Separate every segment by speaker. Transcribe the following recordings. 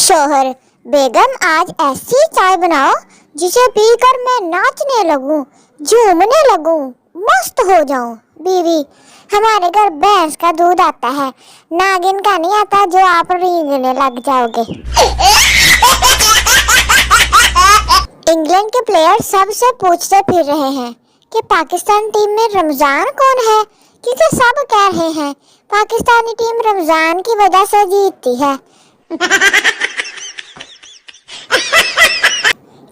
Speaker 1: शौहर, बेगम आज ऐसी चाय बनाओ जिसे पीकर मैं नाचने लगूं, झूमने लगूं, मस्त हो जाऊं। बीवी, हमारे घर भैंस का दूध आता है, नागिन का नहीं आता जो आप रेंगने लग जाओगे। इंग्लैंड के प्लेयर सबसे पूछते फिर रहे हैं कि पाकिस्तान टीम में रमजान कौन है, क्योंकि सब कह रहे हैं पाकिस्तानी टीम रमजान की वजह से जीतती है।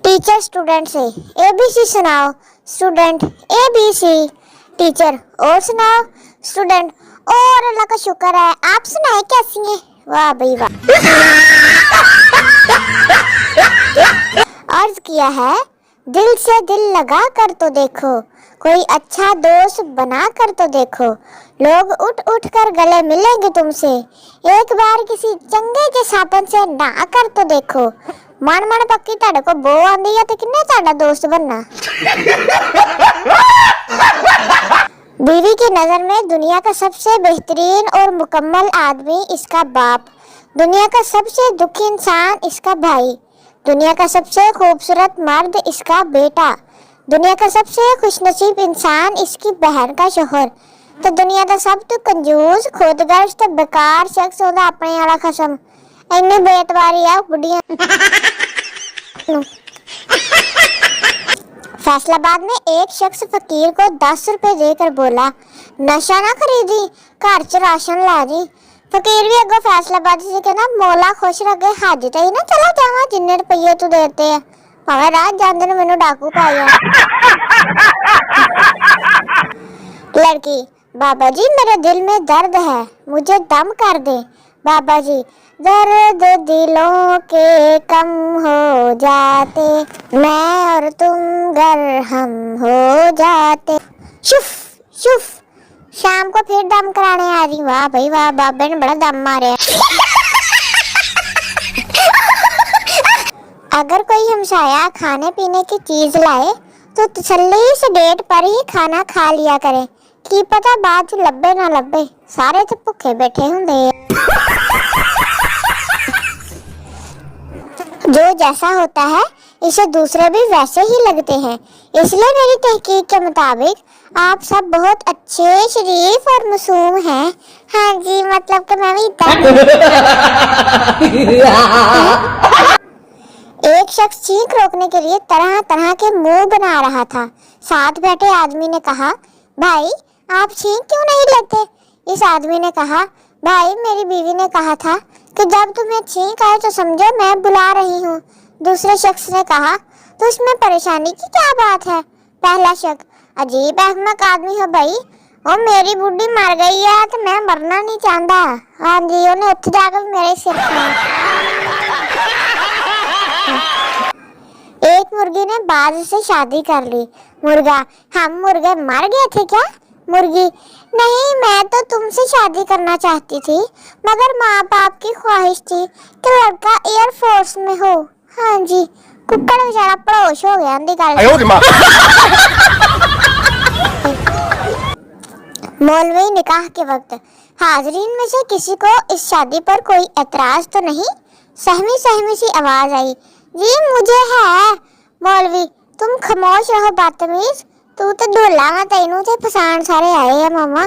Speaker 1: टीचर स्टूडेंट से ABC सुनाओ, स्टूडेंट ABC। टीचर और सुनाओ, स्टूडेंट और अल्लाह का शुक्र है, आप सुनाए कैसी हैं? वाह भाई वाह। अर्ज किया है, दिल से दिल लगा कर तो देखो, कोई अच्छा दोस्त बना कर तो देखो, लोग उठ उठ कर गले मिलेंगे तुमसे, एक बार किसी चंगे के सापन से ना कर तो देखो। मन मन पक्की ताड़े को बो आंदी है तो किन्ने ताड़ा दोस्त बनना। बीवी की नजर में दुनिया का सबसे बेहतरीन और मुकम्मल आदमी इसका बाप, दुनिया का सबसे दुखी इंसान इसका भाई, दुनिया का सबसे खूबसूरत मर्द इसका बेटा, दुनिया का सबसे खुशनसीब इंसान इसकी बहन का शौहर, तो दुनिया का सब तो कंजूस खुदगर्ज ते बेकार शख्स होता अपने वाला खसम। इन्नी बेतवारी है बुढ़िया। फैसलाबाद में एक शख्स फकीर को 10 रुपए देकर बोला, नशा ना खरीदी, घर च राशन ला जी। फकीर भी अगो फैसलाबाद से कहना, मौला खुश रखे, हाजी तो ही ना चला जावा जिन्ने रुपये तू देते है, भावे रात जांदे ने मैनू डाकू पाया। लड़की, बाबा जी मेरे दिल में दर्द है, मुझे दम कर दे। बाबा जी, दर्द दिलों के कम हो जाते, मैं और तुम गर हम हो जाते। शुफ शुफ, शाम को फिर दम कराने आ रही। वाह भाई वाह, बाबे ने बड़ा दम मारे। अगर कोई हमसाया खाने पीने की चीज लाए तो तसल्ली से डेट पर ही खाना खा लिया करे, की पता बाद च लब्बे ना लब्बे, सारे तो भुखे बैठे होंगे। जो जैसा होता है इसे दूसरे भी वैसे ही लगते हैं, इसलिए मेरी तहकीक के मुताबिक आप सब बहुत अच्छे, शरीफ और मासूम हैं। हाँ जी, मतलब कि मैं भी एक शख्स चीख रोकने के लिए तरह तरह के मुंह बना रहा था। साथ बैठे आदमी ने कहा, भाई आप छींक क्यों नहीं लेते? इस आदमी ने कहा, भाई मेरी बीवी ने कहा था कि जब तुम्हें छींक आए तो समझो मैं बुला रही हूँ। दूसरे शख्स ने कहा, तो इसमें परेशानी की क्या बात है? पहला शख्स, अजीब अहमक आदमी हो भाई, और मेरी बुढ़ी मर गई है तो मैं मरना नहीं चाहता। हाँ जी, उन्हें उठ जाकर मेरे सिर एक मुर्गी ने बाज से शादी कर ली। मुर्गा, हम मुर्गे मर गए थे क्या? मुर्गी, नहीं मैं तो तुमसे शादी करना चाहती थी, मगर माँ बाप की ख्वाहिश थी कि लड़का एयरफोर्स में हो। हाँ जी, कुक्कड़ बेचारा पड़ोस हो गया। मौलवी निकाह के वक्त, हाजरीन में से किसी को इस शादी पर कोई एतराज तो नहीं? सहमी सहमी सी आवाज आई, जी मुझे है। मौलवी, तुम खामोश रहो बदतमीज, तू तो ढोला तेनू ते पसंद सारे आए हैं मामा।